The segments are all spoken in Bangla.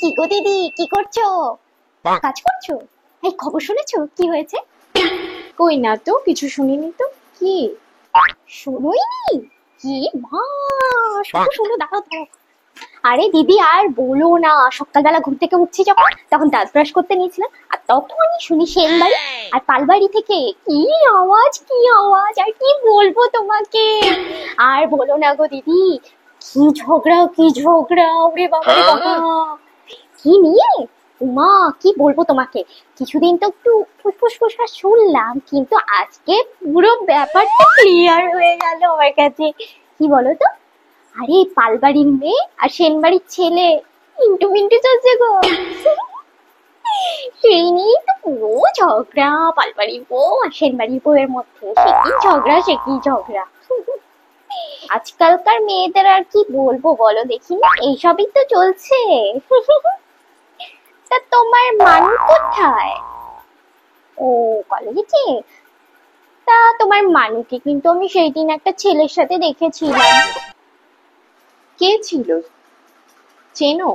কি গো দিদি, কি করছো? কাজ করছো? এই খবর শুনেছো কি হয়েছে? কই না তো, কিছু শুনিনি তো। কি শুনোইনি? কি মা, শুনো শুনো, দাঁড়াও দাঁড়াও। আরে দিদি আর বলো না, সকালবেলা ঘুম থেকে উঠছি যখন, তখন দাঁত ব্রাশ করতে নিয়েছিলাম, আর তখনই শুনি সেনবাড়ি আর পালবাড়ি থেকে কি আওয়াজ, কি আওয়াজ, আর কি বলবো তোমাকে। আর বলো না গো দিদি, কি ঝগড়া, কি ঝগড়া, ওরে বাবা রে বাবা। কি নিয়ে? উমা, কি বলবো তোমাকে। কিছুদিন তো একটু ফুসফুস ফুসফাস শুনলাম, কিন্তু আজকে পুরো ব্যাপারটা ক্লিয়ার হয়ে গেল আমার কাছে। কি বলো তো, আরে পালবাড়ির মেয়ে আর সেনবাড়ির ছেলে ইন্টু মিন্টু চলছে গো। সেই নিয়েই তো পুরো ঝগড়া, পালবাড়ির বউ আর সেনবাড়ির বউয়ের মধ্যে। সে কি ঝগড়া, সে কি ঝগড়া। আজকালকার মেয়েদের আর কি বলবো বলো দেখি, এইসবই তো চলছে। তা তোমার মানু কোথায়? ও, কলেজে। তা তোমার মানুকে কিন্তু আমি সেই দিন একটা ছেলের সাথে দেখেছিলাম। কে ছিল, চেনো?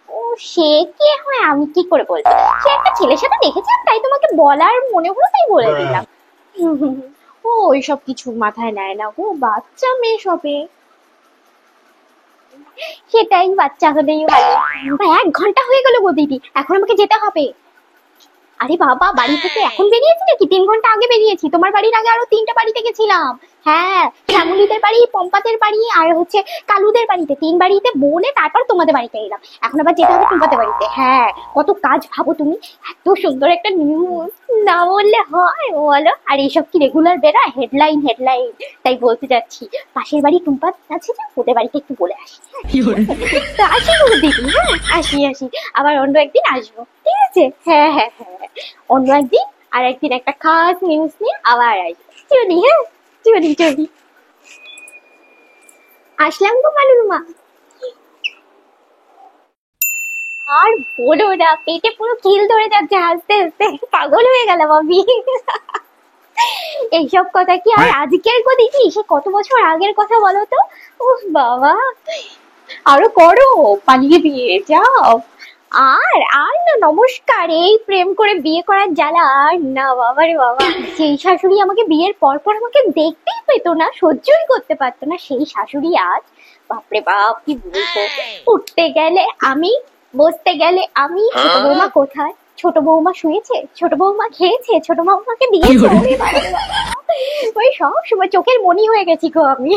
ও, সে কে হয় আমি কি করে বলবো, সে একটা ছেলের সাথে দেখেছিলাম, তাই তোমাকে বলার মনে হলো তাই বলে দিলাম। ও ওইসব কিছু মাথায় নেয় না গো, বাচ্চা মেয়ে সবে। সেটাই, বাচ্চা হলেই ভালো। 1 ঘন্টা হয়ে গেল গো দিদি, এখন আমাকে যেতে হবে। আরে বাবা, বাড়ি থেকে এখন বেরিয়েছি নাকি? 3 ঘন্টা আগে বেরিয়েছি। তোমার বাড়ির আগে আরো 3টা বাড়িতে গেছিলাম। হ্যাঁ, শ্যামলীদের বাড়ি, পম্পাদের বাড়ি, আর হচ্ছে কালুদের বাড়িতে, 3 বাড়িতে বলে তারপর তোমাদের বাড়িতে এলাম। এখন আবার যেতে হবে তোমাদের বাড়িতে। হ্যাঁ, কত কাজ ভাবো তুমি। এত সুন্দর একটা নিউজ না বললে হয় বলো? আর এইসব কি রেগুলার বেরোয়? Headline headline. তাই বলতে যাচ্ছি, পাশের বাড়ি টুম্পা আছে যে, ওদের বাড়িতে একটু বলে আসি। তো আসি গো দিদি, হ্যাঁ আসি আসি, আবার অন্য একদিন আসবো, ঠিক আছে? হ্যাঁ হ্যাঁ হ্যাঁ, অন্য একদিন, আর একদিন একটা খাস নিউজ নিয়ে আবার আসবো। চলি, হ্যাঁ চলি চলি। আসলাম গো মানুর মা। আর বলো না, পেটে পুরো খিল ধরে যাচ্ছে, হাসতে হাসতে পাগল হয়ে গেলাম আমি। এইসব কথা কি আর আজকের গো দিদি, সে কত বছর আগের কথা বলো তো। উফ বাবা। আরো করো, পালিয়ে বিয়ে যাও। আর আর না, নমস্কার। এই প্রেম করে বিয়ে করার জ্বালা আর না, বাবা রে বাবা। সেই শাশুড়ি আমাকে বিয়ের পর পর আমাকে দেখতেই পেতো না, সহ্যই করতে পারতো না, সেই শাশুড়ি আজ বাপরে বাপ কি বলবো। উঠতে গেলে আমি, বসতে গেলে আমি। ছোট বৌমা কোথায়? ছোট বৌমা শুয়েছে, ছোট বৌমা খেয়েছে, ছোট বৌমাকে দিয়েছে। ওরে বাবা রে বাবা। ওই সব সময় চোখের মনি হয়ে গেছি গো আমি।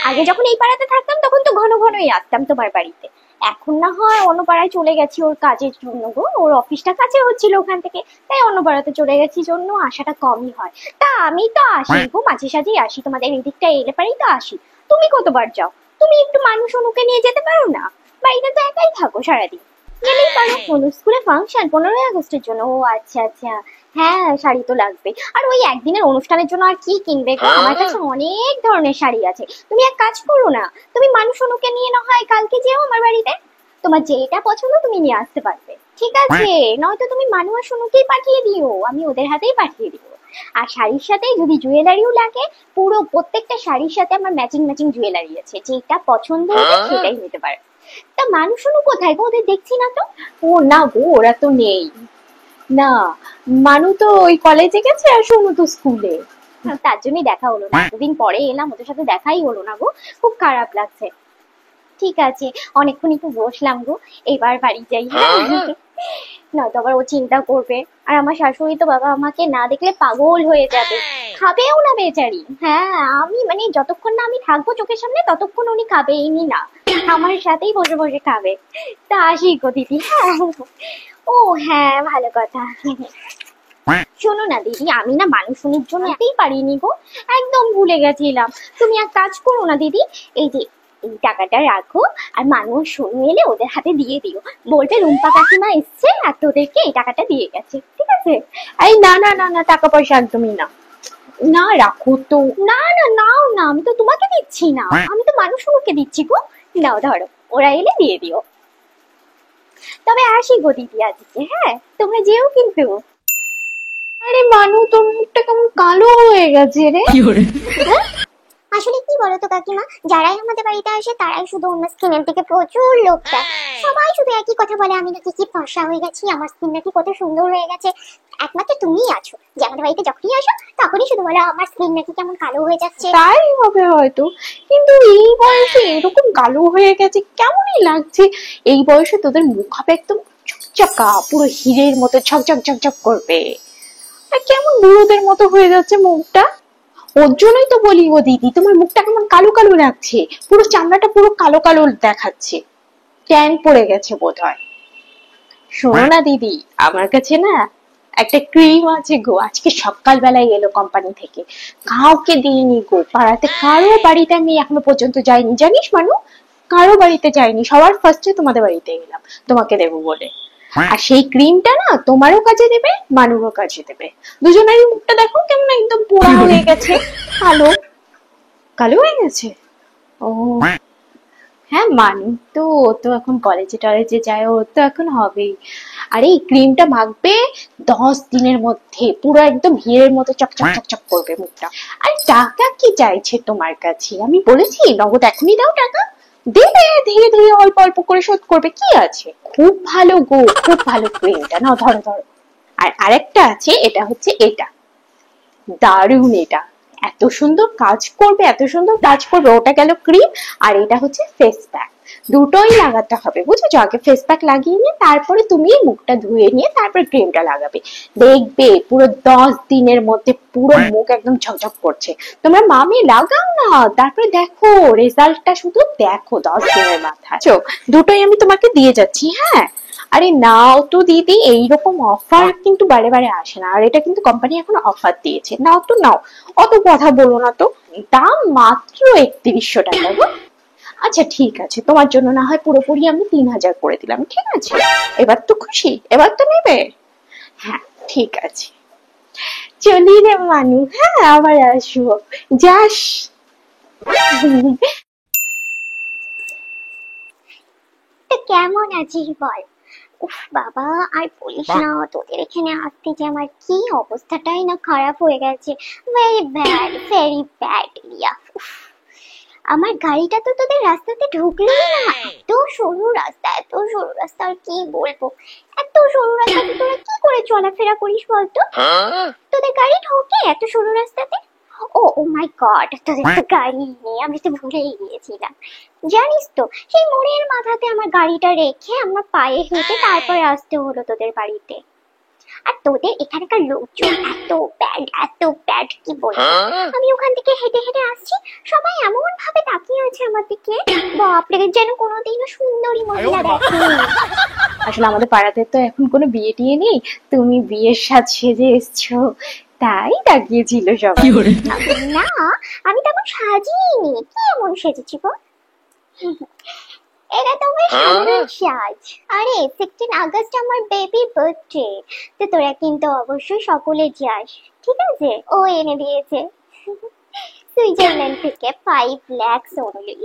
আগে যখন এই পাড়াতে থাকতাম তখন তো ঘন ঘনই আসতাম তোমার বাড়িতে। এখন না হয় অন্য পাড়ায় চলে গেছি ওর কাজের জন্য গো, ওর অফিসটা কাছে হচ্ছিল ওখান থেকে, তাই অন্য পাড়াতে চলে গেছি, জন্য আসাটা কমই হয়। তা আমি তো আসি গো, মাঝে সাঝেই আসি, তোমাদের এই দিকটা এলে পারেই তো আসি। তুমি কতবার যাও? তুমি একটু মানুষ অনুকে নিয়ে যেতে পারো না? বাড়িতে তো একাই থাকো সারাদিন। গেলেই পারো। কোনো স্কুলে ফাংশন 15ই আগস্টের জন্য? ও আচ্ছা আচ্ছা, হ্যাঁ শাড়ি তো লাগবে। আর ওই একদিনের অনুষ্ঠানের জন্য আর কি কিনবে গো? আমার কাছে অনেক ধরনের শাড়ি আছে। তুমি এক কাজ করো না, তুমি মানুষ অনুকে নিয়ে না হয় কালকে যেও আমার বাড়িতে, তোমার যেটা পছন্দ তুমি নিয়ে আসতে পারবে, ঠিক আছে? নয়তো তুমি মানু আর সোনুকেই পাঠিয়ে দিও, আমি ওদের হাতেই পাঠিয়ে দিব। আর শাড়ির সাথে যদি জুয়েলারিও লাগে, পুরো প্রত্যেকটা শাড়ির সাথে আমার ম্যাচিং ম্যাচিং জুয়েলারি আছে, যেটা পছন্দ হবে সেটাই নিতে পারবে। তা মানু সোনু কোথায় গো? ওদের দেখছি না তো। ও না গো, ওরা তো নেই। না, মানু তো ওই কলেজে গেছে আর সোনু তো স্কুলে। তার জন্যই দেখা হলো না, এতদিন পরে এলাম, ওদের সাথে দেখাই হলো না গো, খুব খারাপ লাগছে। ঠিক আছে, অনেকক্ষণ একটু বসলাম গো, এবার বাড়ি যাই। নয়তো আবার ও চিন্তা করবে, আর আমার শাশুড়ি তো বাবা আমাকে না দেখলে পাগল হয়ে যাবে, খাবেও না বেচারি। হ্যাঁ, আমি মানে যতক্ষণ না আমি থাকবো চোখের সামনে ততক্ষণ উনি খাবেইনি না, আমার সাথেই বসে বসে খাবে। তা আসি গো দিদি, হ্যাঁ। ও হ্যাঁ, ভালো কথা। শোনো না দিদি, আমি না মানুষজনের জন্য এতেই পারিনি গো, একদম ভুলে গেছিলাম। তুমি এক কাজ করো না দিদি, এই যে এই টাকাটা রাখো, আর মানুষ শুনে এলে ওদের হাতে দিয়ে দিও, বলবে রুম্পা কাকিমা এসছে আর তোদেরকে এই টাকাটা দিয়ে গেছে, ঠিক আছে? এই না না না না, টাকা পয়সা একদমই না। না রাখো তো। না না, নাও না, আমি তো তোমাকে দিচ্ছি না, আমি তো মানুষ শুনুকে দিচ্ছি গো। নাও ধরো, ওরা এলে দিয়ে দিও। তবে আসি গো দিদি আজকে, হ্যাঁ তোমরা যেও কিন্তু। আরে মানু, তোর মুখটা কেমন কালো হয়ে গেছে রে? হ্যাঁ? আসলে কি বলতো কাকিমা, যারাই আমাদের বাড়িতে আসে তারাই শুধু অন্য স্কিনের দিকে প্রচুর লোভ দেয়। সবাই শুধু একই কথা বলে, আমি নাকি কি ফর্সা হয়ে গেছি, আমার স্কিন নাকি কত সুন্দর হয়ে গেছে। একমাত্র তুমিই আছো যে আমাদের বাড়িতে যখনই আসো তখনই শুধু বলো আমার স্কিন নাকি কেমন কালো হয়ে যাচ্ছে। তাই হবে হয়তো, কিন্তু এই বয়সে এরকম কালো হয়ে গেছে কেমনই লাগছে। এই বয়সে তোদের মুখ হবে একদম চকচকা, পুরো হীরের মতো ঝকঝক ঝকঝক করবে। আর কেমন বুড়োদের মতো হয়ে যাচ্ছে মুখটা। ওর জন্যই তো বলি ও দিদি, তোমার মুখটা কেমন কালো কালো লাগছে, পুরো চামড়াটা পুরো কালো কালো দেখাচ্ছে, ট্যান পড়ে গেছে বোধহয়। শোনো না দিদি, আমার কাছে না একটা ক্রিম আছে গো, আজকে সকালবেলায় এলো কোম্পানি থেকে, কাউকে দিইনি গো, পাড়াতে কারো বাড়িতে আমি এখনো পর্যন্ত যাইনি, জানিস মানু, কারো বাড়িতে যাইনি, সবার ফার্স্টে তোমাদের বাড়িতে গেলাম তোমাকে দেবো বলে। আর সেই ক্রিমটা না তোমারও কাজে দেবে, মানুরও কাজে দেবে। দুজনেরই মুখটা দেখো কেমন একদম পোড়া হয়ে গেছে, কালো কালো হয়ে গেছে। ও হ্যাঁ, মানু তো, ও তো এখন কলেজে টলেজে যায়, ও তো এখন হবেই। আরে এই ক্রিমটা মাখবে 10 দিনের মধ্যে পুরো একদম হীরের মতো চকচক চকচক করবে মুখটা। আর টাকা কি চাইছে তোমার কাছে, আমি বলেছি নগদ এখনই দাও টাকা, দেবে, ধীরে ধীরে অল্প অল্প করে শোধ করবে, কি আছে। খুব ভালো গো, খুব ভালো ক্রিমটা, নাও ধরো ধরো। আর আরেকটা আছে, এটা হচ্ছে এটা, দারুণ এটা, এত সুন্দর কাজ করবে, এত সুন্দর কাজ করবে। ওটা গেল ক্রিম, আর এটা হচ্ছে ফেস প্যাক। দুটোই লাগাতে হবে বুঝেছো, আগে ফেস প্যাক লাগিয়ে নিয়ে তারপরে তুমি মুখটা ধুয়ে নিয়ে তারপর ক্রিমটা লাগাবে, দেখবে পুরো 10 দিনের মধ্যে পুরো মুখ একদম ঝকঝক করছে। তোমরা মামি লাগাও না, তারপরে দেখো রেজাল্টটা, শুধু দেখো 10 দিনের মাথায়। দুটোই আমি তোমাকে দিয়ে যাচ্ছি, হ্যাঁ। আরে নাও তো দিদি, এইরকম অফার কিন্তু বারে বারে আসে না, আর এটা কিন্তু কোম্পানি এখন অফার দিয়েছে, নাও তো নাও, অত কথা বলো না তো, দাম মাত্র 3100 টাকা গো। আচ্ছা ঠিক আছে, তোমার জন্য না হয় পুরোপুরি আমি 3000 করে দিলাম, ঠিক আছে, এবার তো খুশি, এবার তো নেবে। হ্যাঁ ঠিক আছে, চলি রে মানু, হ্যাঁ আবার আসবো, যাস। তো কেমন আছিস বল? উফ বাবা, আর বলিস না, তোদের এখানে আসতে যে আমার কি অবস্থাটাই না খারাপ হয়ে গেছে। Very bad Riya. আমার গাড়িটা তো তোদের রাস্তাতে ঢুকলোই না, এত সরু রাস্তা, এত সরু রাস্তা, আর কি বলবো, এত সরু রাস্তাতে তোরা কি করে চলাফেরা করিস বলতো? তোদের গাড়ি ঢোকে এত সরু রাস্তাতে? ও ও মাই গড, তোদের তো গাড়ি নেই, আমি তো ভুলেই গিয়েছিলাম। জানিস তো, সেই মোড়ের মাথাতে আমার গাড়িটা রেখে আমার পায়ে হেঁটে তারপরে আসতে হলো তোদের বাড়িতে। আর তোদের এখানকার লোকজন এত ব্যাড কি বলবো। আমি ওখান থেকে হেঁটে হেঁটে আসছি, সবাই এমন ভাবে তাকিয়ে আছে আমার দিকে, বাপরে, যেন কোনোদিনও সুন্দরী মহিলা দেখেনি। আসলে আমাদের পাড়াতে তো এখন কোনো বিয়ে টিয়ে নেই, তুমি বিয়ের সাজ সেজে এসছো, তাই তাকিয়েছিল সবাই। না, আমি তেমন সাজিনি, কি এমন সেজেছি গো? এটা তো আমার সাধারণ সাজ। আরে 16 আগস্ট আমার বেবি বার্থডে, তো তোরা কিন্তু অবশ্যই সকলে যাস, ঠিক আছে? ও এনে দিয়েছে সুইজারল্যান্ড থেকে 5 lakhs only।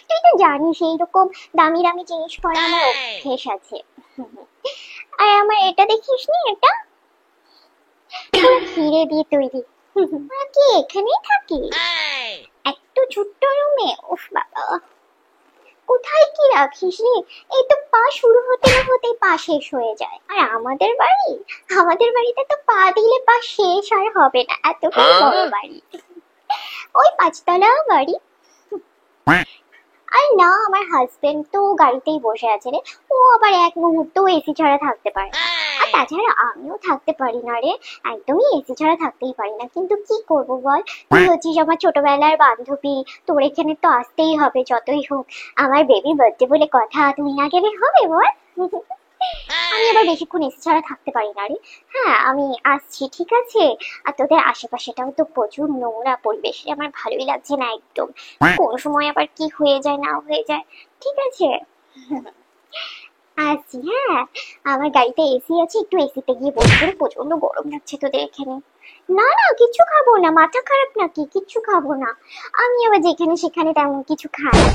তুই তো জানিস এইরকম দামি দামি জিনিস পরা আমার অভ্যেস আছে। আর আমার এটা দেখিস নি, এটা পুরো হিরে দিয়ে তৈরি। তোরা কি এখানেই থাকিস একটু ছোট্ট রুমে? উফ বাবা, কোথায় কি রাখিস রে? এই তো পা শুরু হতে না হতেই পা শেষ হয়ে যায়। আর আমাদের বাড়িতে তো পা দিলে পা শেষ আর হবে না, এতটাই বড় বাড়ি, ওই 5 তলা বাড়ি। আর না, আমার হাজবেন্ড তো গাড়িতেই বসে আছে রে, ও আবার এক মুহূর্ত এসি ছাড়া থাকতে পারে না। আর তাছাড়া আমিও থাকতে পারি না রে, একদমই এসি ছাড়া থাকতেই পারি না, কিন্তু কি করব বল, তুই হচ্ছিস আমার ছোটবেলার বান্ধবী, তোর এখানে তো আসতেই হবে যতই হোক, আমার বেবি বার্থডে বলে কথা, তুই না গেলে হবে বল? আমি আবার বেশিক্ষণ এসি ছাড়া থাকতে পারি না রে। হ্যাঁ আমি আসছি, ঠিক আছে? আর তোদের আশেপাশেটাও তো প্রচুর নোংরা পরিবেশ, আমার ভালোই লাগছে না একদম, কোন সময় আবার কি হয়ে যায় না হয়ে যায়, ঠিক আছে? আসছি, হ্যাঁ। আমার গাড়িতে এসি আছে, একটু এসিতে গিয়ে বসে, প্রচন্ড গরম লাগছে তোদের এখানে। না না, কিছু খাবো না, মাথা খারাপ নাকি? কিচ্ছু খাবো না, আমি আবার যেখানে সেখানে তেমন কিছু খাই না।